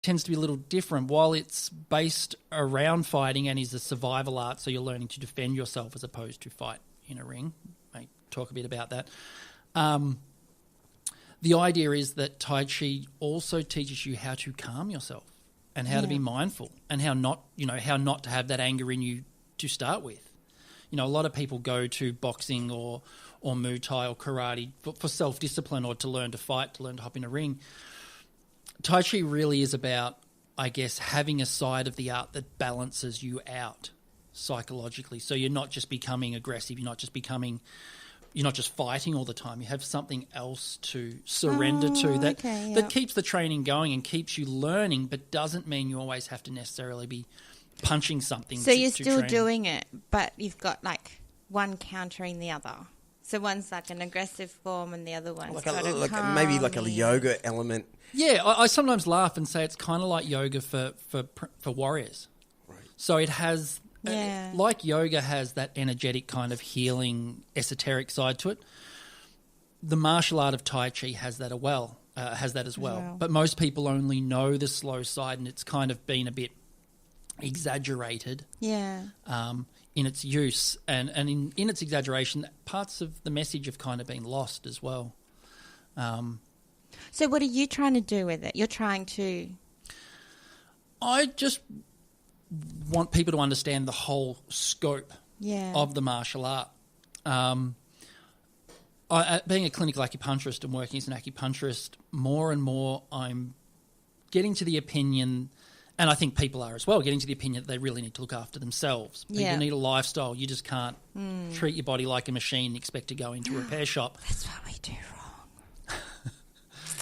tends to be a little different. While it's based around fighting and is a survival art, so you're learning to defend yourself as opposed to fight in a ring. I talk a bit about that. The idea is that Tai Chi also teaches you how to calm yourself and how to be mindful and how not to have that anger in you to start with. You know, a lot of people go to boxing or Muay Thai or karate for self-discipline or to learn to fight, to learn to hop in a ring. Tai Chi really is about, I guess, having a side of the art that balances you out psychologically. So you're not just becoming aggressive, you're not just fighting all the time. You have something else to surrender to that keeps the training going and keeps you learning, but doesn't mean you always have to necessarily be punching something. So you're still doing it, but you've got like one countering the other. So one's like an aggressive form and the other one's maybe like a yoga element. Yeah, I sometimes laugh and say it's kind of like yoga for warriors. Right. So it has, like yoga has that energetic kind of healing, esoteric side to it. The martial art of Tai Chi has that as well. But most people only know the slow side, and it's kind of been a bit exaggerated in its use, and in its exaggeration, parts of the message have kind of been lost as well. So what are you trying to do with it? You're trying to... I just want people to understand the whole scope of the martial art. Being a clinical acupuncturist and working as an acupuncturist, more and more I'm getting to the opinion, and I think people are as well, getting to the opinion that they really need to look after themselves. People need a lifestyle. You just can't treat your body like a machine and expect to go into a repair shop. That's what we do wrong.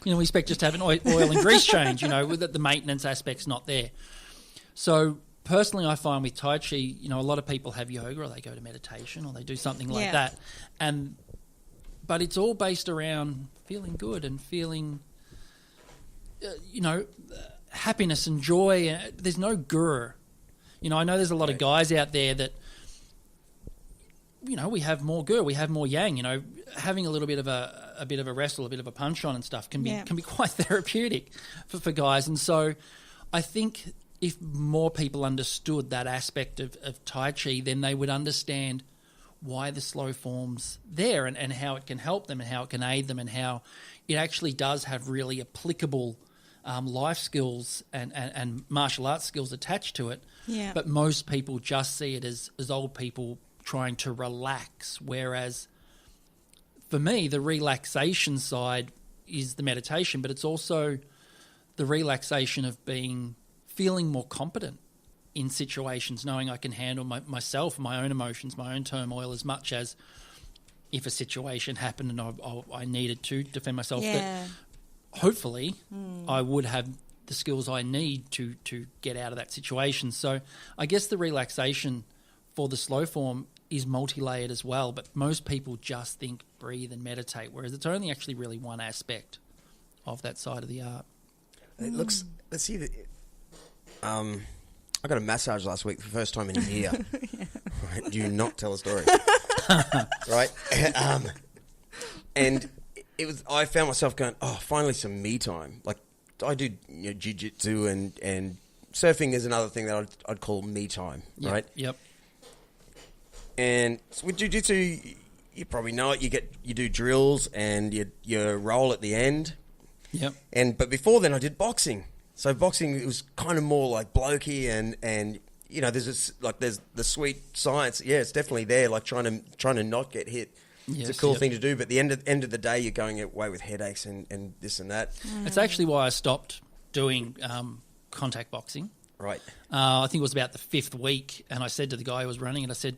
We expect just to have an oil and grease change, with the maintenance aspect's not there. So personally, I find with Tai Chi, a lot of people have yoga or they go to meditation or they do something like that. But it's all based around feeling good and feeling, happiness and joy. There's no guru. I know there's a lot of guys out there that, we have more gur, we have more yang. Having a little bit of a wrestle, a bit of a punch on and stuff can be quite therapeutic for guys. And so, I think if more people understood that aspect of Tai Chi, then they would understand why the slow form's there and how it can help them and how it can aid them and how it actually does have really applicable life skills and martial arts skills attached to it. Yeah. But most people just see it as old people trying to relax, whereas for me, the relaxation side is the meditation, but it's also the relaxation of feeling more competent in situations, knowing I can handle myself, my own emotions, my own turmoil, as much as if a situation happened and I needed to defend myself. That hopefully I would have the skills I need to get out of that situation. So I guess the relaxation for the slow form is multi-layered as well, but most people just think breathe and meditate, whereas it's only actually really one aspect of that side of the art. It looks... Let's see... I got a massage last week for the first time in a year. Right, do not tell a story. Right? And it was... I found myself going, finally some me time. Like, I do jiu-jitsu and surfing is another thing that I'd call me time, right? Yep. And with jiu-jitsu, you probably know it. You do drills and you roll at the end. Yep. But before then, I did boxing. So boxing, it was kind of more like blokey and there's the sweet science. Yeah, it's definitely there. Like trying to not get hit. It's a cool thing to do. But at the end of the day, you're going away with headaches and this and that. It's actually why I stopped doing contact boxing. Right. I think it was about the 5th week, and I said to the guy who was running it, I said,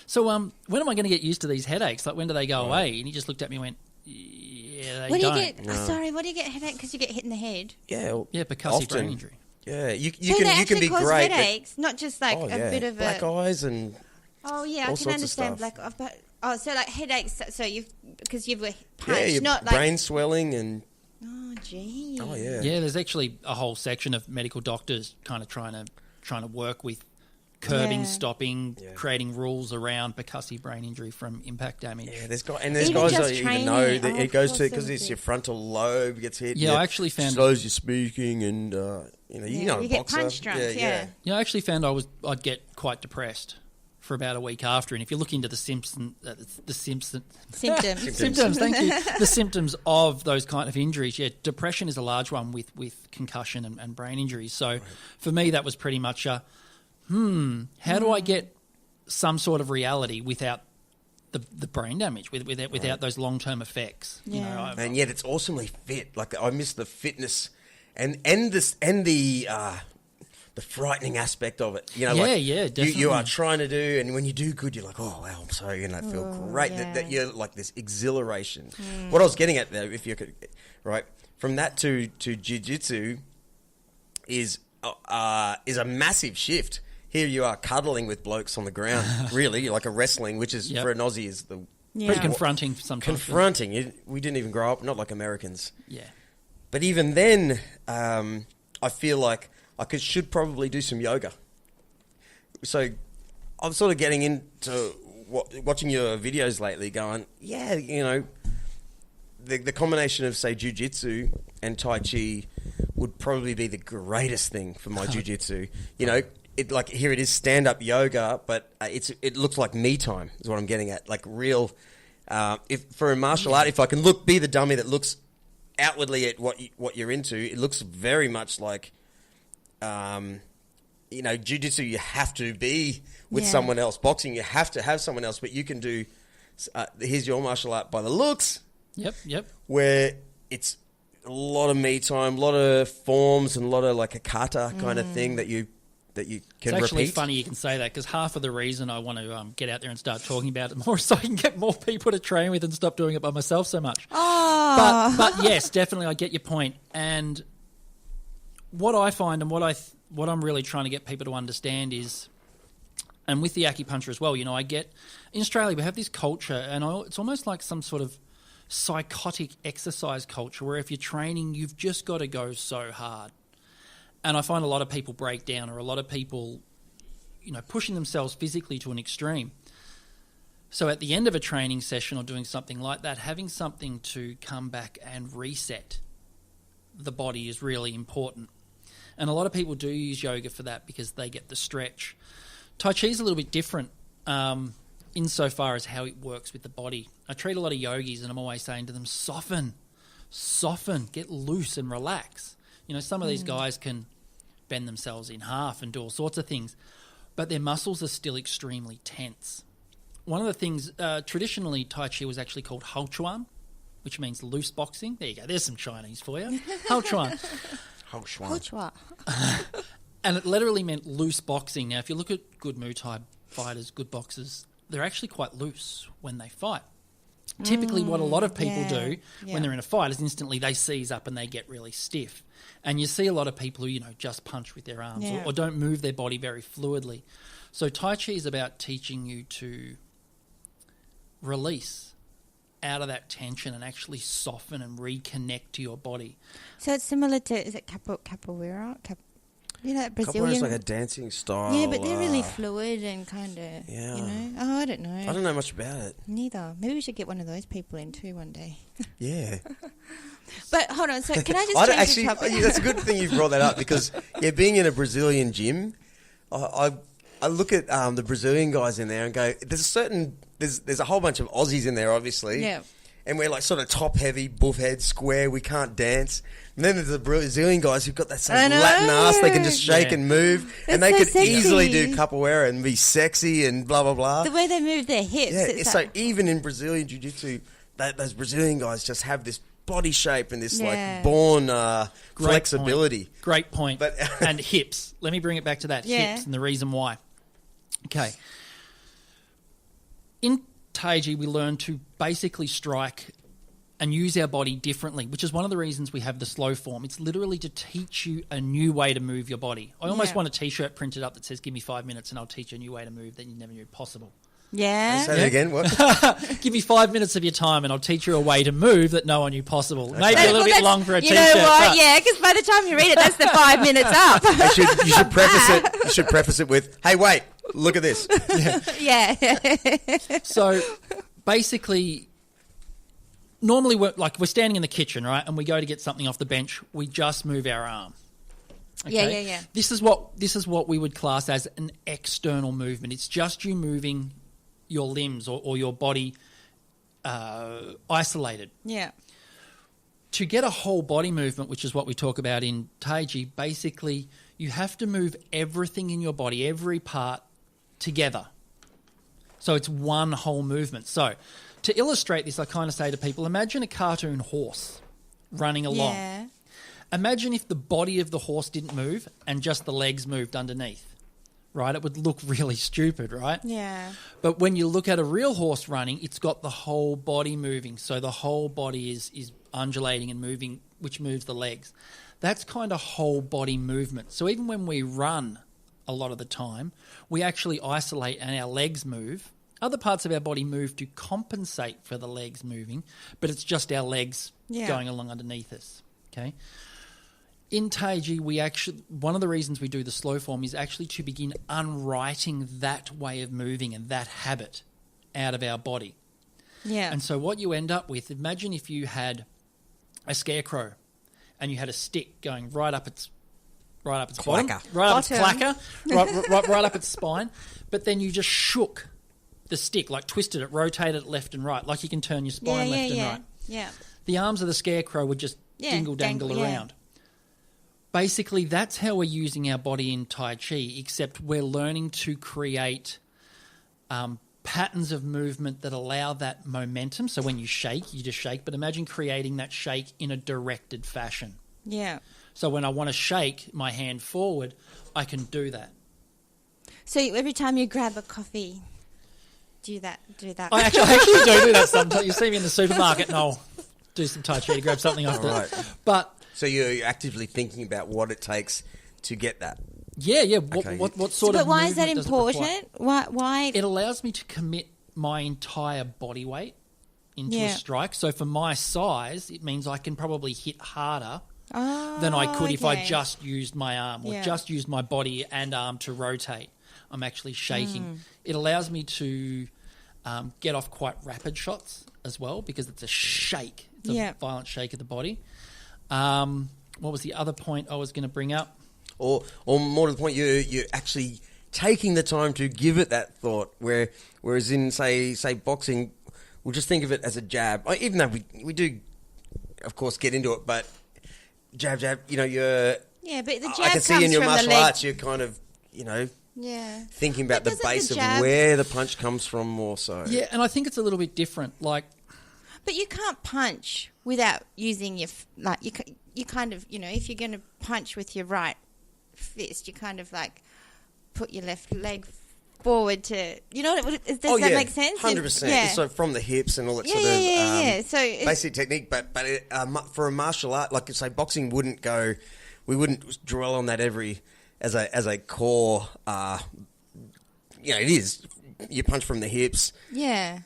"So when am I going to get used to these headaches? Like, when do they go away?" And he just looked at me and went, "Yeah, they don't." What do you get headache? Because you get hit in the head? Yeah, percussive brain injury. Yeah, you can be cause great. Headaches, not just like a bit of black eyes and I can understand black eyes. But so like headaches. So because you were punched, your not brain like swelling and. Oh gee. Oh yeah. Yeah, there's actually a whole section of medical doctors kind of trying to work with curbing, stopping, creating rules around percussive brain injury from impact damage. Yeah, there's guys that even know that it goes to because it's your frontal lobe gets hit. Yeah, I actually found slows your speaking and You get boxer. punch drunk, yeah. I actually found I'd get quite depressed for about a week after. And if you look into the symptoms, Symptoms. thank you, the symptoms of those kind of injuries, depression is a large one with concussion and brain injuries. So for me, that was pretty much how do I get some sort of reality without the brain damage, without those long-term effects? Yeah. And yet it's awesomely fit. Like, I miss the fitness and the frightening aspect of it. Definitely. You are trying to do, and when you do good, you're like, oh wow, I'm so feel great. Yeah. That you're like this exhilaration. What I was getting at there, if you could, right, from that to jiu-jitsu is a massive shift. Here you are cuddling with blokes on the ground, really, like a wrestling, which is for an Aussie is the pretty confronting sometimes. Confronting. We didn't even grow up, not like Americans. Yeah. But even then, I feel like I should probably do some yoga. So I'm sort of getting into watching your videos lately going, the combination of, say, jiu-jitsu and Tai Chi would probably be the greatest thing for my jiu-jitsu. Here it is stand-up yoga, but it looks like me time is what I'm getting at. Like real, if for a martial art, if I can be the dummy that looks outwardly at what you're into, it looks very much like, jiu-jitsu, you have to be with someone else. Boxing, you have to have someone else, but you can do, here's your martial art by the looks. Yep. Where it's a lot of me time, a lot of forms, and a lot of like a kata kind of thing that you can repeat. It's actually funny you can say that, because half of the reason I want to get out there and start talking about it more is so I can get more people to train with and stop doing it by myself so much. Oh. But yes, definitely, I get your point. And what I find and what I'm really trying to get people to understand is, and with the acupuncture as well, I get in Australia we have this culture, and it's almost like some sort of psychotic exercise culture where if you're training, you've just got to go so hard. And I find a lot of people break down, or a lot of people, pushing themselves physically to an extreme. So at the end of a training session or doing something like that, having something to come back and reset the body is really important. And a lot of people do use yoga for that because they get the stretch. Tai Chi is a little bit different insofar as how it works with the body. I treat a lot of yogis and I'm always saying to them, soften, get loose and relax. Some of these guys can bend themselves in half and do all sorts of things, but their muscles are still extremely tense. One of the things, traditionally, Tai Chi was actually called Hao Chuan, which means loose boxing. There you go. There's some Chinese for you. Hao Chuan. Hao Chuan. And it literally meant loose boxing. Now, if you look at good Muay Thai fighters, good boxers, they're actually quite loose when they fight. Typically what a lot of people do when they're in a fight is instantly they seize up and they get really stiff. And you see a lot of people who, just punch with their arms or don't move their body very fluidly. So Tai Chi is about teaching you to release out of that tension and actually soften and reconnect to your body. So it's similar to, is it capoeira? Brazilian. Capoeira's like a dancing style. Yeah, but they're really fluid and kind of, I don't know. I don't know much about it. Neither. Maybe we should get one of those people in too one day. Yeah. But hold on, so can I just change the topic? That's a good thing you brought that up because, being in a Brazilian gym, I look at the Brazilian guys in there and go, there's a whole bunch of Aussies in there, obviously. Yeah. And we're like sort of top heavy, buff head, square, we can't dance. And then there's the Brazilian guys who've got that sort of Latin ass, they can just shake and move. And they could easily do capoeira and be sexy and blah, blah, blah. The way they move their hips. Yeah, so even in Brazilian Jiu-Jitsu, those Brazilian guys just have this body shape and this like born flexibility. Great point. And hips. Let me bring it back to that. Hips and the reason why. Okay. In Taiji, we learn to basically strike and use our body differently, which is one of the reasons we have the slow form. It's literally to teach you a new way to move your body. I almost want a T-shirt printed up that says, give me 5 minutes and I'll teach you a new way to move that you never knew possible. Yeah. Say that again. What? Give me 5 minutes of your time and I'll teach you a way to move that no one knew possible. Maybe a little bit long for a T-shirt. You know what? Yeah, because by the time you read it, that's the 5 minutes up. You should preface it. You should preface it with, "Hey, wait, look at this." Yeah. So basically, normally we're standing in the kitchen, right? And we go to get something off the bench. We just move our arm. Okay? Yeah. This is what we would class as an external movement. It's just you moving your limbs or your body isolated. Yeah. To get a whole body movement, which is what we talk about in Taiji, basically you have to move everything in your body, every part together. So it's one whole movement. So to illustrate this, I kind of say to people, imagine a cartoon horse running along. Yeah. Imagine if the body of the horse didn't move and just the legs moved underneath, right? It would look really stupid, right? Yeah. But when you look at a real horse running, it's got the whole body moving. So the whole body is undulating and moving, which moves the legs. That's kind of whole body movement. So even when we run a lot of the time, we actually isolate and our legs move. Other parts of our body move to compensate for the legs moving, but it's just our legs going along underneath us, okay? In Taiji, one of the reasons we do the slow form is actually to begin unwriting that way of moving and that habit out of our body. Yeah. And so what you end up with, imagine if you had a scarecrow and you had a stick going right up its bottom, right up its clacker, right up its spine, but then you just shook the stick, like twisted it, rotated it left and right, like you can turn your spine left and right. Yeah. The arms of the scarecrow would just dangle around. Basically, that's how we're using our body in Tai Chi, except we're learning to create patterns of movement that allow that momentum. So when you shake, you just shake. But imagine creating that shake in a directed fashion. Yeah. So when I want to shake my hand forward, I can do that. So every time you grab a coffee, do that. I actually do that sometimes. You see me in the supermarket and I'll do some Tai Chi to grab something off But so you're actively thinking about what it takes to get that. Yeah. Okay. What sort of But why is that movement does it require? important? Why? It allows me to commit my entire body weight into a strike. So for my size, it means I can probably hit harder than I could if I just used my arm or just used my body and arm to rotate. I'm actually shaking. It allows me to get off quite rapid shots as well because it's a shake. It's a violent shake of the body. What was the other point I was going to bring up? Or more to the point, you're actually taking the time to give it that thought. Whereas in say boxing, we'll just think of it as a jab. Even though we do, of course, get into it, but jab. You know, you're. Yeah, but the jab I can comes see in your from martial the leg. arts, you're kind of, thinking about the base of where the punch comes from more so. Yeah, and I think it's a little bit different. Like, but you can't punch without using your you kind of if you're going to punch with your right fist, you kind of like put your left leg forward to does that make sense? 100%. Yeah. So from the hips and all that sort of So basic technique, but for a martial art, like say boxing wouldn't dwell on that as a core. It is you punch from the hips. Yeah.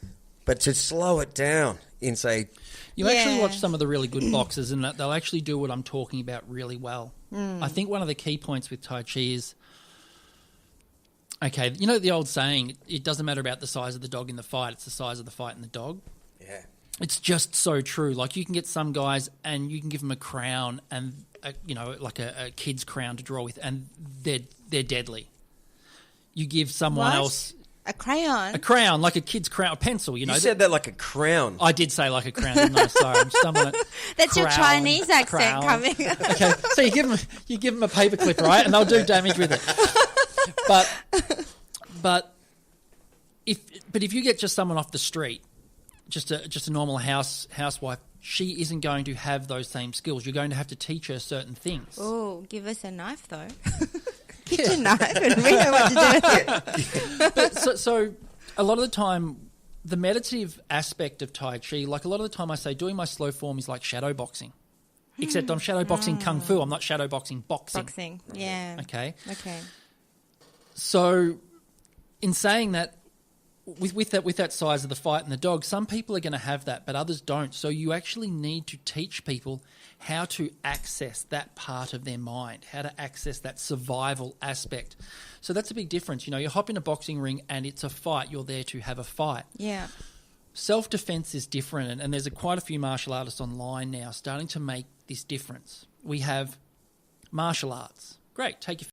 But to slow it down in say. You actually watch some of the really good boxers and they'll actually do what I'm talking about really well. I think one of the key points with Tai Chi is, okay, you know the old saying, it doesn't matter about the size of the dog in the fight, it's the size of the fight in the dog. Yeah. It's just so true. Like you can get some guys and you can give them a crown and, like a kid's crown to draw with and they're deadly. You give someone else... A crayon? A crown, like a kid's crown, a pencil, You said that like a crown. I did say like a crown, didn't I? Sorry, I'm stumbling. That's your Chinese accent coming. Okay, so you give them a paper clip, right, and they'll do damage with it. But if you get just someone off the street, just a normal housewife, she isn't going to have those same skills. You're going to have to teach her certain things. Oh, give us a knife though. Kitchen knife, and we know what to do with it. But so a lot of the time, the meditative aspect of Tai Chi, like a lot of the time I say doing my slow form is like shadow boxing. Except I'm shadow boxing Kung Fu, I'm not shadow boxing boxing. Yeah. Okay. Okay. So in saying that, with that size of the fight and the dog, some people are going to have that, but others don't. So you actually need to teach people how to access that part of their mind, how to access that survival aspect. So that's a big difference. You hop in a boxing ring and it's a fight. You're there to have a fight. Yeah. Self-defense is different, and there's quite a few martial artists online now starting to make this difference. We have martial arts, great. Take your